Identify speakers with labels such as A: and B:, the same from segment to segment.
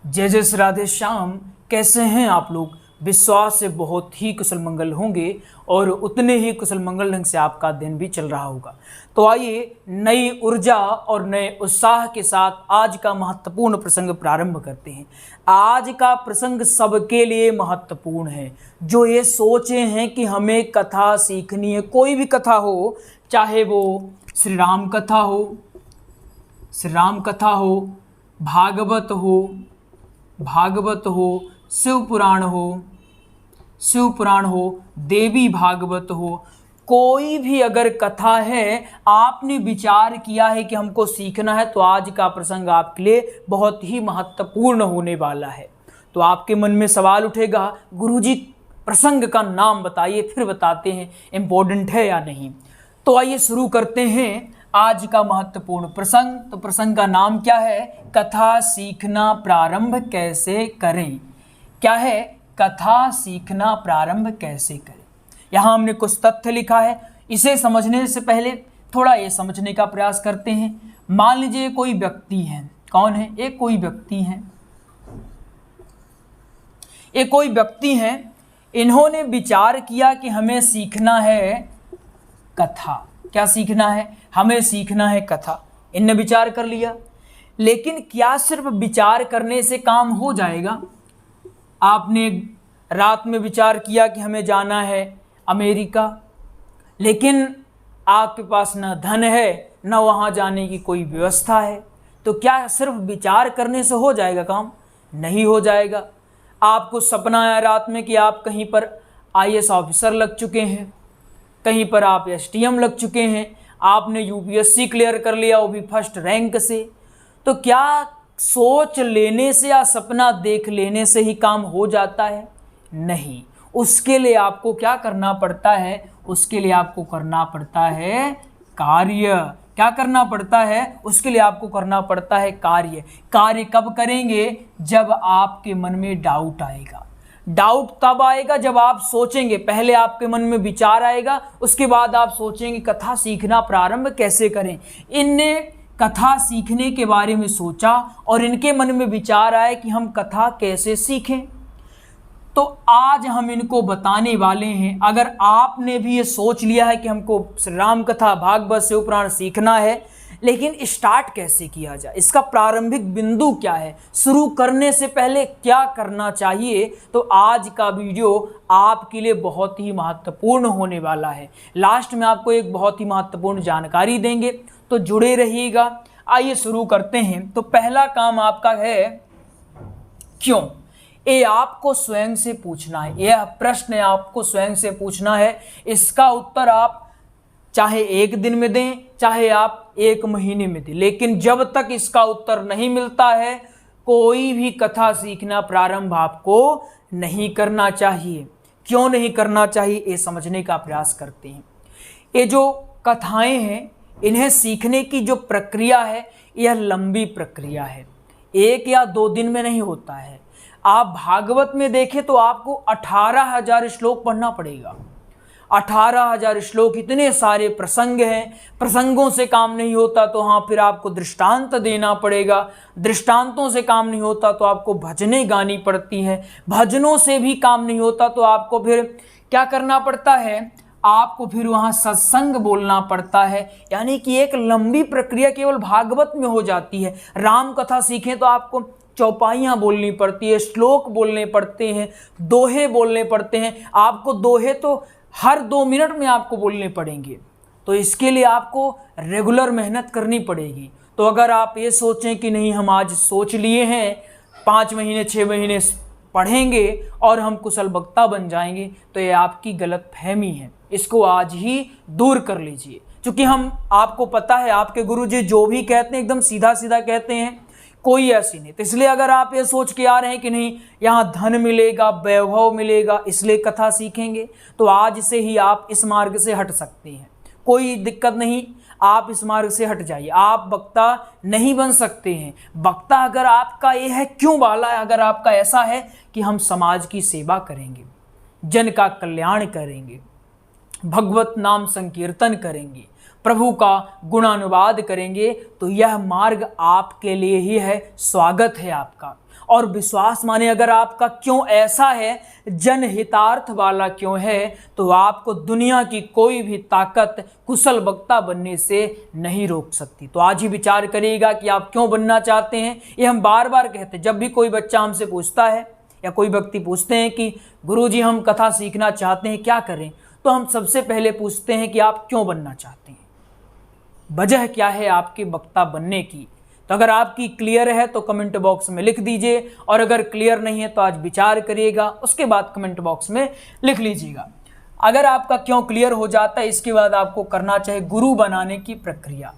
A: जय जय श्री राधे श्याम। कैसे हैं आप लोग? विश्वास से बहुत ही कुशल मंगल होंगे और उतने ही कुशल मंगल ढंग से आपका दिन भी चल रहा होगा। तो आइए नई ऊर्जा और नए उत्साह के साथ आज का महत्वपूर्ण प्रसंग प्रारंभ करते हैं। आज का प्रसंग सबके लिए महत्वपूर्ण है जो ये सोचे हैं कि हमें कथा सीखनी है। कोई भी कथा हो, चाहे वो श्री राम कथा हो, भागवत हो, शिव पुराण हो, देवी भागवत हो, कोई भी अगर कथा है आपने विचार किया है कि हमको सीखना है, तो आज का प्रसंग आपके लिए बहुत ही महत्वपूर्ण होने वाला है। तो आपके मन में सवाल उठेगा, गुरुजी प्रसंग का नाम बताइए, फिर बताते हैं इम्पोर्टेंट है या नहीं। तो आइए शुरू करते हैं आज का महत्वपूर्ण प्रसंग। तो प्रसंग का नाम क्या है? कथा सीखना प्रारंभ कैसे करें। क्या है? कथा सीखना प्रारंभ कैसे करें। यहाँ हमने कुछ तथ्य लिखा है, इसे समझने से पहले थोड़ा ये समझने का प्रयास करते हैं। मान लीजिए कोई व्यक्ति है। कौन है? एक कोई व्यक्ति है। इन्होंने विचार किया कि हमें सीखना है कथा। क्या सीखना है? हमें सीखना है कथा। इनने विचार कर लिया, लेकिन क्या सिर्फ विचार करने से काम हो जाएगा? आपने रात में विचार किया कि हमें जाना है अमेरिका, लेकिन आपके पास न धन है न वहाँ जाने की कोई व्यवस्था है, तो क्या सिर्फ विचार करने से हो जाएगा काम? नहीं हो जाएगा। आपको सपना आया रात में कि आप कहीं पर IAS ऑफिसर लग चुके हैं, कहीं पर आप STM लग चुके हैं, आपने UPSC क्लियर कर लिया, वो भी फर्स्ट रैंक से। तो क्या सोच लेने से या सपना देख लेने से ही काम हो जाता है? नहीं। उसके लिए आपको क्या करना पड़ता है? उसके लिए आपको करना पड़ता है कार्य। क्या करना पड़ता है? उसके लिए आपको करना पड़ता है कार्य। कार्य कब करेंगे? जब आपके मन में डाउट आएगा। डाउट तब आएगा जब आप सोचेंगे। पहले आपके मन में विचार आएगा, उसके बाद आप सोचेंगे कथा सीखना प्रारंभ कैसे करें। इनने कथा सीखने के बारे में सोचा और इनके मन में विचार आया कि हम कथा कैसे सीखें। तो आज हम इनको बताने वाले हैं। अगर आपने भी ये सोच लिया है कि हमको श्री राम कथा, भागवत, शिव पुराण सीखना है, लेकिन स्टार्ट कैसे किया जाए, इसका प्रारंभिक बिंदु क्या है, शुरू करने से पहले क्या करना चाहिए, तो आज का वीडियो आपके लिए बहुत ही महत्वपूर्ण होने वाला है। लास्ट में आपको एक बहुत ही महत्वपूर्ण जानकारी देंगे, तो जुड़े रहिएगा। आइए शुरू करते हैं। तो पहला काम आपका है क्यों। ये आपको स्वयं से पूछना है। यह प्रश्न आपको स्वयं से पूछना है। इसका उत्तर आप चाहे एक दिन में दें, चाहे आप एक महीने में दें, लेकिन जब तक इसका उत्तर नहीं मिलता है, कोई भी कथा सीखना प्रारंभ आपको नहीं करना चाहिए। क्यों नहीं करना चाहिए, ये समझने का प्रयास करते हैं। ये जो कथाएं हैं, इन्हें सीखने की जो प्रक्रिया है, यह लंबी प्रक्रिया है। 1 या 2 दिन में नहीं होता है। आप भागवत में देखें तो आपको 18,000 श्लोक पढ़ना पड़ेगा। 18,000 श्लोक, इतने सारे प्रसंग हैं। प्रसंगों से काम नहीं होता तो हाँ, फिर आपको दृष्टांत देना पड़ेगा। दृष्टांतों से काम नहीं होता तो आपको भजनें गानी पड़ती हैं। भजनों से भी काम नहीं होता तो आपको फिर क्या करना पड़ता है? आपको फिर वहाँ सत्संग बोलना पड़ता है। यानी कि एक लंबी प्रक्रिया केवल भागवत में हो जाती है। राम कथा सीखें तो आपको चौपाइयाँ बोलनी पड़ती है, श्लोक बोलने पड़ते हैं, दोहे बोलने पड़ते हैं। आपको दोहे तो हर 2 मिनट में आपको बोलने पड़ेंगे। तो इसके लिए आपको रेगुलर मेहनत करनी पड़ेगी। तो अगर आप ये सोचें कि नहीं, हम आज सोच लिए हैं 5 महीने 6 महीने पढ़ेंगे और हम कुशल वक्ता बन जाएंगे, तो ये आपकी गलतफहमी है। इसको आज ही दूर कर लीजिए। क्योंकि हम, आपको पता है, आपके गुरुजी जो भी कहते हैं एकदम सीधा सीधा कहते हैं, कोई ऐसी नहीं। तो इसलिए अगर आप ये सोच के आ रहे हैं कि नहीं यहाँ धन मिलेगा, वैभव मिलेगा, इसलिए कथा सीखेंगे, तो आज से ही आप इस मार्ग से हट सकते हैं। कोई दिक्कत नहीं, आप इस मार्ग से हट जाइए। आप वक्ता नहीं बन सकते हैं। वक्ता अगर आपका ये है, क्यों वाला है, अगर आपका ऐसा है कि हम समाज की सेवा करेंगे, जन का कल्याण करेंगे, भगवत नाम संकीर्तन करेंगे, प्रभु का गुणानुवाद करेंगे तो यह मार्ग आपके लिए ही है, स्वागत है आपका। और विश्वास माने अगर आपका क्यों ऐसा है, जनहितार्थ वाला क्यों है, तो आपको दुनिया की कोई भी ताकत कुशल वक्ता बनने से नहीं रोक सकती। तो आज ही विचार करिएगा कि आप क्यों बनना चाहते हैं। ये हम बार बार कहते हैं, जब भी कोई बच्चा हमसे पूछता है या कोई व्यक्ति पूछते हैं कि गुरुजी हम कथा सीखना चाहते हैं, क्या करें, तो हम सबसे पहले पूछते हैं कि आप क्यों बनना चाहते हैं, वजह क्या है आपके वक्ता बनने की। तो अगर आपकी क्लियर है तो कमेंट बॉक्स में लिख दीजिए, और अगर क्लियर नहीं है तो आज विचार करिएगा, उसके बाद कमेंट बॉक्स में लिख लीजिएगा। अगर आपका क्यों क्लियर हो जाता है, इसके बाद आपको करना चाहिए गुरु बनाने की प्रक्रिया।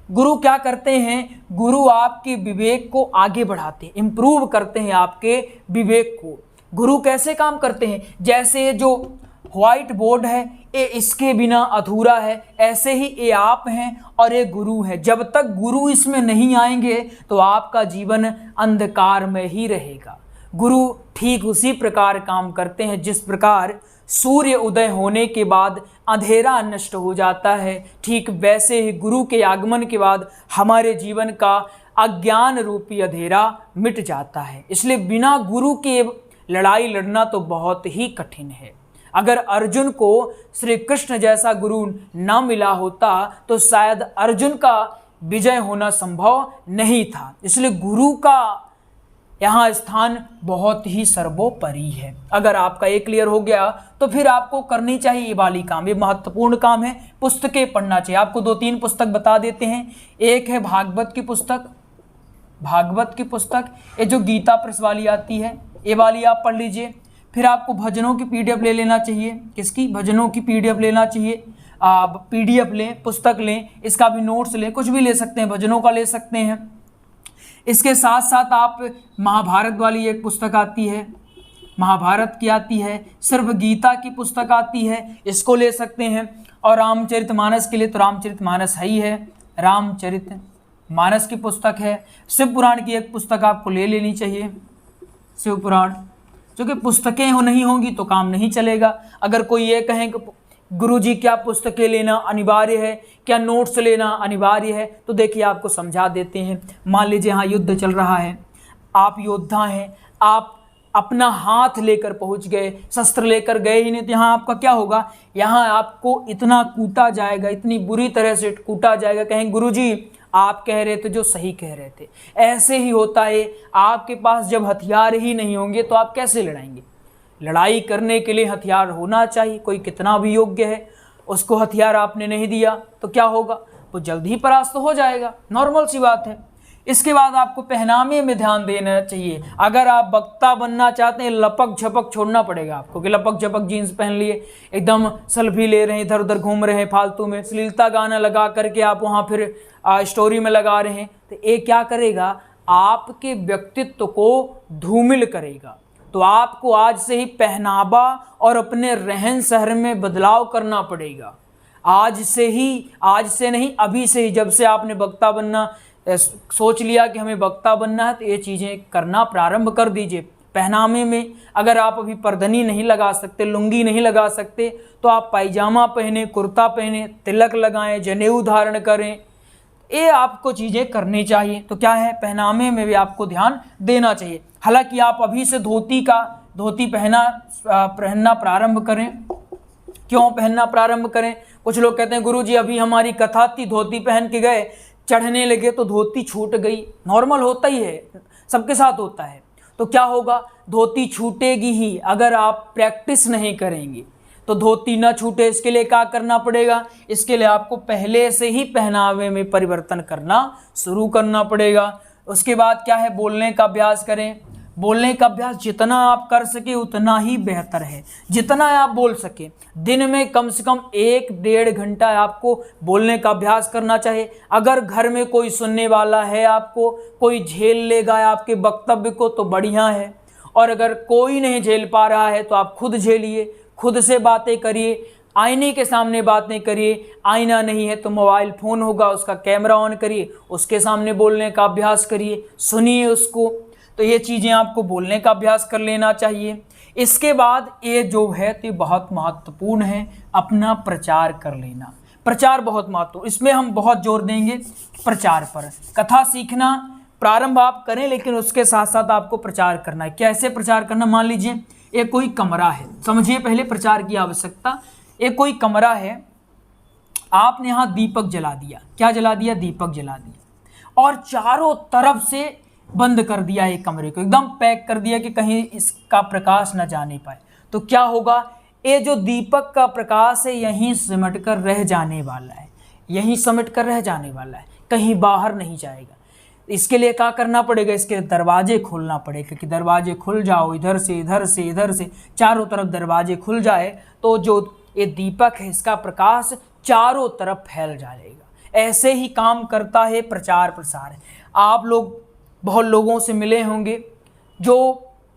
A: गुरु क्या करते हैं, गुरु आपके विवेक को आगे बढ़ाते हैं, इंप्रूव करते हैं आपके विवेक को। गुरु कैसे काम करते हैं, जैसे जो व्हाइट बोर्ड है ये इसके बिना अधूरा है, ऐसे ही ये आप हैं और ये गुरु है। जब तक गुरु इसमें नहीं आएंगे तो आपका जीवन अंधकार में ही रहेगा। गुरु ठीक उसी प्रकार काम करते हैं जिस प्रकार सूर्य उदय होने के बाद अंधेरा नष्ट हो जाता है, ठीक वैसे ही गुरु के आगमन के बाद हमारे जीवन का अज्ञान रूपी अंधेरा मिट जाता है। इसलिए बिना गुरु के लड़ाई लड़ना तो बहुत ही कठिन है। अगर अर्जुन को श्री कृष्ण जैसा गुरु न मिला होता तो शायद अर्जुन का विजय होना संभव नहीं था। इसलिए गुरु का यहाँ स्थान बहुत ही सर्वोपरि है। अगर आपका ये क्लियर हो गया तो फिर आपको करनी चाहिए ये वाली काम, ये महत्वपूर्ण काम है। पुस्तकें पढ़ना चाहिए। आपको 2-3 पुस्तक बता देते हैं। एक है भागवत की पुस्तक, भागवत की पुस्तक, ये जो गीता प्रेस वाली आती है, ये वाली आप पढ़ लीजिए। फिर आपको भजनों की पीडीएफ ले लेना चाहिए। किसकी? भजनों की पीडीएफ लेना चाहिए। आप पीडीएफ लें, पुस्तक लें, इसका भी नोट्स लें, कुछ भी ले सकते हैं, भजनों का ले सकते हैं। इसके साथ साथ आप महाभारत वाली एक पुस्तक आती है, महाभारत की आती है, सिर्फ गीता की पुस्तक आती है, इसको ले सकते हैं। और रामचरितमानस के लिए तो रामचरितमानस है ही है, रामचरितमानस की पुस्तक है। शिव पुराण की एक पुस्तक आपको ले लेनी चाहिए, शिव पुराण, क्योंकि पुस्तकें नहीं होंगी तो काम नहीं चलेगा। अगर कोई ये कहें कि गुरुजी क्या पुस्तकें लेना अनिवार्य है, क्या नोट्स लेना अनिवार्य है, तो देखिए आपको समझा देते हैं। मान लीजिए यहाँ युद्ध चल रहा है, आप योद्धा हैं, आप अपना हाथ लेकर पहुँच गए, शस्त्र लेकर गए ही नहीं, तो यहाँ आपका क्या होगा, यहाँ आपको इतना कूटा जाएगा, इतनी बुरी तरह से कूटा जाएगा, कहें गुरुजी आप कह रहे थे जो सही कह रहे थे। ऐसे ही होता है, आपके पास जब हथियार ही नहीं होंगे तो आप कैसे लड़ाएंगे। लड़ाई करने के लिए हथियार होना चाहिए। कोई कितना भी योग्य है, उसको हथियार आपने नहीं दिया तो क्या होगा, वो जल्द ही परास्त हो जाएगा, नॉर्मल सी बात है। इसके बाद आपको पहनावे में ध्यान देना चाहिए। अगर आप वक्ता बनना चाहते हैं, लपक झपक छोड़ना पड़ेगा आपको, कि लपक झपक जीन्स पहन लिए, एकदम सेल्फी ले रहे हैं, इधर उधर घूम रहे हैं फालतू में, अश्लीलता गाना लगा करके आप वहाँ फिर स्टोरी में लगा रहे हैं, तो ये क्या करेगा, आपके व्यक्तित्व को धूमिल करेगा। तो आपको आज से ही पहनावा और अपने रहन सहन में बदलाव करना पड़ेगा। आज से ही, आज से नहीं, अभी से ही, जब से आपने वक्ता बनना सोच लिया कि हमें वक्ता बनना है, तो ये चीज़ें करना प्रारंभ कर दीजिए। पहनावे में अगर आप अभी परधनी नहीं लगा सकते, लुंगी नहीं लगा सकते, तो आप पायजामा पहने, कुर्ता पहने, तिलक लगाएं, जनेऊ धारण करें, ये आपको चीज़ें करनी चाहिए। तो क्या है, पहनावे में भी आपको ध्यान देना चाहिए। हालांकि आप अभी से धोती पहनना प्रारंभ करें। क्यों पहनना प्रारंभ करें? कुछ लोग कहते हैं गुरुजी अभी हमारी कथा थी, धोती पहन के गए, चढ़ने लगे तो धोती छूट गई। नॉर्मल होता ही है, सबके साथ होता है। तो क्या होगा, धोती छूटेगी ही अगर आप प्रैक्टिस नहीं करेंगे। तो धोती ना छूटे, इसके लिए क्या करना पड़ेगा, इसके लिए आपको पहले से ही पहनावे में परिवर्तन करना शुरू करना पड़ेगा। उसके बाद क्या है, बोलने का अभ्यास करें। बोलने का अभ्यास जितना आप कर सके उतना ही बेहतर है, जितना आप बोल सके। दिन में कम से कम 1-1.5 घंटा आपको बोलने का अभ्यास करना चाहिए। अगर घर में कोई सुनने वाला है, आपको कोई झेल लेगा आपके वक्तव्य को तो बढ़िया है, और अगर कोई नहीं झेल पा रहा है तो आप खुद झेलिए, खुद से बातें करिए, आईने के सामने बातें करिए। आईना नहीं है तो मोबाइल फ़ोन होगा, उसका कैमरा ऑन करिए, उसके सामने बोलने का अभ्यास करिए, सुनिए उसको। तो ये चीज़ें आपको बोलने का अभ्यास कर लेना चाहिए। इसके बाद ये जो है तो बहुत महत्वपूर्ण है, अपना प्रचार कर लेना। प्रचार बहुत महत्व, इसमें हम बहुत जोर देंगे प्रचार पर। कथा सीखना प्रारंभ आप करें, लेकिन उसके साथ साथ आपको प्रचार करना है। कैसे प्रचार करना? मान लीजिए एक कोई कमरा है, समझिए पहले प्रचार की आवश्यकता। एक कोई कमरा है, आपने यहाँ दीपक जला दिया। क्या जला दिया? दीपक जला दिया, और चारों तरफ से बंद कर दिया एक कमरे को, एकदम पैक कर दिया कि कहीं इसका प्रकाश न जाने पाए। तो क्या होगा? ये जो दीपक का प्रकाश है यहीं सिमट कर रह जाने वाला है, यहीं सिमट कर रह जाने वाला है, कहीं बाहर नहीं जाएगा। इसके लिए क्या करना पड़ेगा? इसके दरवाजे खोलना पड़ेगा कि दरवाजे खुल जाओ, इधर से इधर से इधर से, चारों तरफ दरवाजे खुल जाए तो जो ये दीपक है इसका प्रकाश चारों तरफ फैल जाएगा। ऐसे ही काम करता है प्रचार प्रसार। आप लोग बहुत लोगों से मिले होंगे जो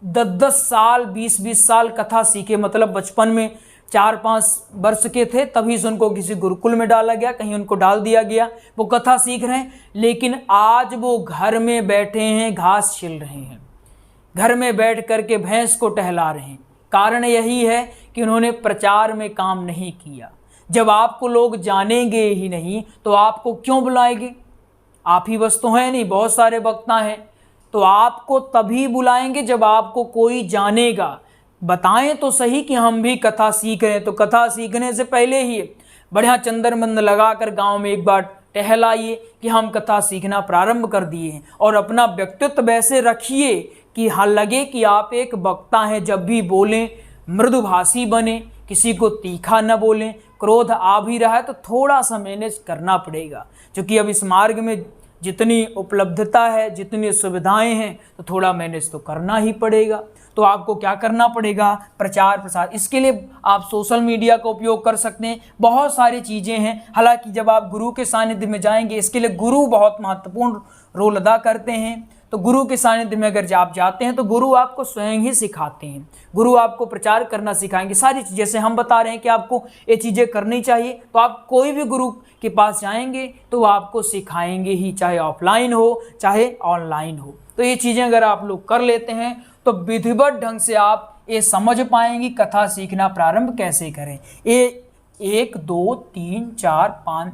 A: 10-10 साल 20-20 साल कथा सीखे, मतलब बचपन में 4-5 वर्ष के थे तभी से उनको किसी गुरुकुल में डाला गया, कहीं उनको डाल दिया गया, वो कथा सीख रहे हैं, लेकिन आज वो घर में बैठे हैं, घास छिल रहे हैं, घर में बैठ करके भैंस को टहला रहे हैं। कारण यही है कि उन्होंने प्रचार में काम नहीं किया। जब आपको लोग जानेंगे ही नहीं तो आपको क्यों बुलाएंगे? आप ही बस तो हैं नहीं, बहुत सारे वक्ता हैं, तो आपको तभी बुलाएंगे जब आपको कोई जानेगा। बताएं तो सही कि हम भी कथा सीख रहे हैं, तो कथा सीखने से पहले ही बढ़िया चंदन लगाकर गांव में एक बार टहलाइए कि हम कथा सीखना प्रारंभ कर दिए हैं, और अपना व्यक्तित्व वैसे रखिए कि हाँ लगे कि आप एक वक्ता हैं। जब भी बोलें मृदुभाषी बने, किसी को तीखा न बोलें। क्रोध आ भी रहा है तो थोड़ा सा मैनेज करना पड़ेगा, क्योंकि अब इस मार्ग में जितनी उपलब्धता है, जितनी सुविधाएं हैं, तो थोड़ा मैनेज तो करना ही पड़ेगा। तो आपको क्या करना पड़ेगा? प्रचार प्रसार। इसके लिए आप सोशल मीडिया का उपयोग कर सकते हैं, बहुत सारी चीज़ें हैं। हालांकि जब आप गुरु के सानिध्य में जाएंगे, इसके लिए गुरु बहुत महत्वपूर्ण रोल अदा करते हैं। तो गुरु के सानिध्य में अगर आप जाते हैं तो गुरु आपको स्वयं ही सिखाते हैं, गुरु आपको प्रचार करना सिखाएंगे। सारी चीज़ जैसे हम बता रहे हैं कि आपको ये चीज़ें करनी चाहिए, तो आप कोई भी गुरु के पास जाएंगे तो वो आपको सिखाएंगे ही, चाहे ऑफलाइन हो चाहे ऑनलाइन हो। तो ये चीज़ें अगर आप लोग कर लेते हैं तो विधिवत ढंग से आप ये समझ पाएंगे कथा सीखना प्रारंभ कैसे करें। ये 1 2 3 4 5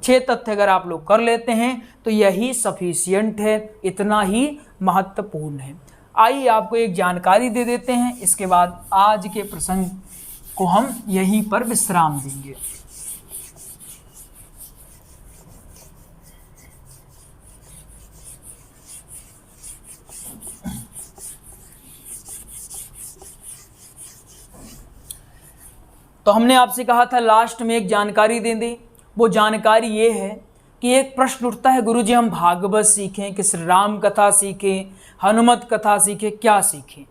A: 6 तथ्य अगर आप लोग कर लेते हैं तो यही सफिशियंट है, इतना ही महत्वपूर्ण है। आइए आपको एक जानकारी दे देते हैं, इसके बाद आज के प्रसंग को हम यहीं पर विश्राम देंगे। तो हमने आपसे कहा था लास्ट में एक जानकारी दे दी। वो जानकारी ये है कि एक प्रश्न उठता है, गुरुजी हम भागवत सीखें कि श्री राम कथा सीखें, हनुमत कथा सीखें, क्या सीखें?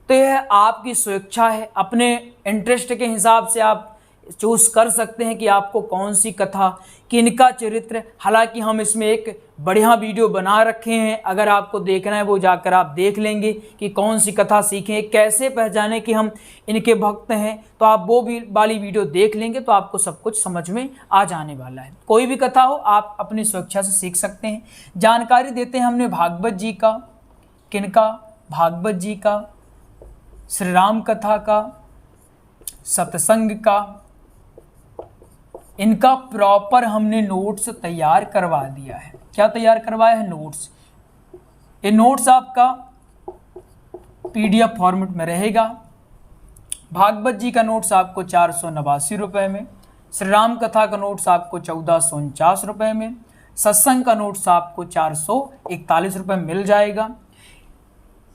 A: तो यह आपकी स्वेच्छा है, अपने इंटरेस्ट के हिसाब से आप चूज कर सकते हैं कि आपको कौन सी कथा, किनका चरित्र। हालांकि हम इसमें एक बढ़िया वीडियो बना रखे हैं, अगर आपको देखना है वो जाकर आप देख लेंगे कि कौन सी कथा सीखें, कैसे पहचाने कि हम इनके भक्त हैं। तो आप वो भी वाली वीडियो देख लेंगे तो आपको सब कुछ समझ में आ जाने वाला है। कोई भी कथा हो आप अपनी स्वेच्छा से सीख सकते हैं। जानकारी देते हैं हमने भागवत जी का, किनका? भागवत जी का, श्री राम कथा का, सत्संग का, इनका प्रॉपर हमने नोट्स तैयार करवा दिया है। क्या तैयार करवाया है? नोट्स। ये नोट्स आपका PDF फॉर्मेट में रहेगा। भागवत जी का नोट्स आपको 489 रुपये में, श्री राम कथा का नोट्स आपको 1449 रुपये में, सत्संग का नोट्स आपको 441 रुपये मिल जाएगा।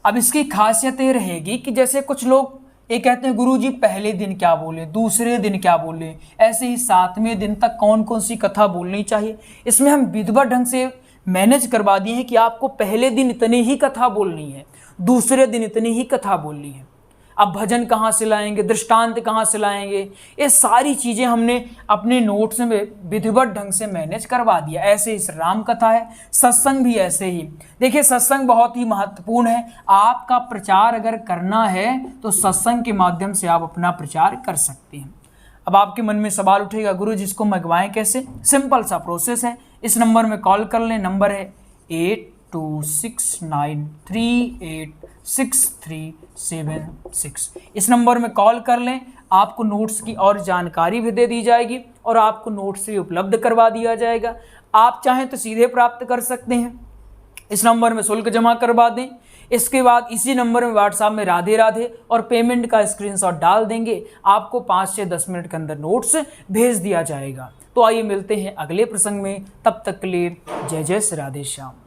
A: अब इसकी खासियत ये रहेगी कि जैसे कुछ लोग ये कहते हैं गुरुजी पहले दिन क्या बोले, दूसरे दिन क्या बोले, ऐसे ही 7वें दिन तक कौन कौन सी कथा बोलनी चाहिए। इसमें हम विधिवत ढंग से मैनेज करवा दिए हैं कि आपको पहले दिन इतनी ही कथा बोलनी है, दूसरे दिन इतनी ही कथा बोलनी है। अब भजन कहाँ से लाएंगे, दृष्टांत कहाँ से लाएंगे, ये सारी चीज़ें हमने अपने नोट्स में विधिवत ढंग से मैनेज करवा दिया। ऐसे ही राम कथा है, सत्संग भी ऐसे ही। देखिए सत्संग बहुत ही महत्वपूर्ण है। आपका प्रचार अगर करना है तो सत्संग के माध्यम से आप अपना प्रचार कर सकते हैं। अब आपके मन में सवाल उठेगा गुरु जिसको मंगवाएं कैसे? सिंपल सा प्रोसेस है। इस नंबर में कॉल कर लें, नंबर है 8269386376। इस नंबर में कॉल कर लें, आपको नोट्स की और जानकारी भी दे दी जाएगी और आपको नोट्स भी उपलब्ध करवा दिया जाएगा। आप चाहें तो सीधे प्राप्त कर सकते हैं, इस नंबर में शुल्क जमा करवा दें। इसके बाद इसी नंबर में व्हाट्सएप में राधे राधे और पेमेंट का स्क्रीनशॉट डाल देंगे, आपको 5 से 10 मिनट के अंदर नोट्स भेज दिया जाएगा। तो आइए मिलते हैं अगले प्रसंग में, तब तक के लिए जय जय श्री राधे श्याम।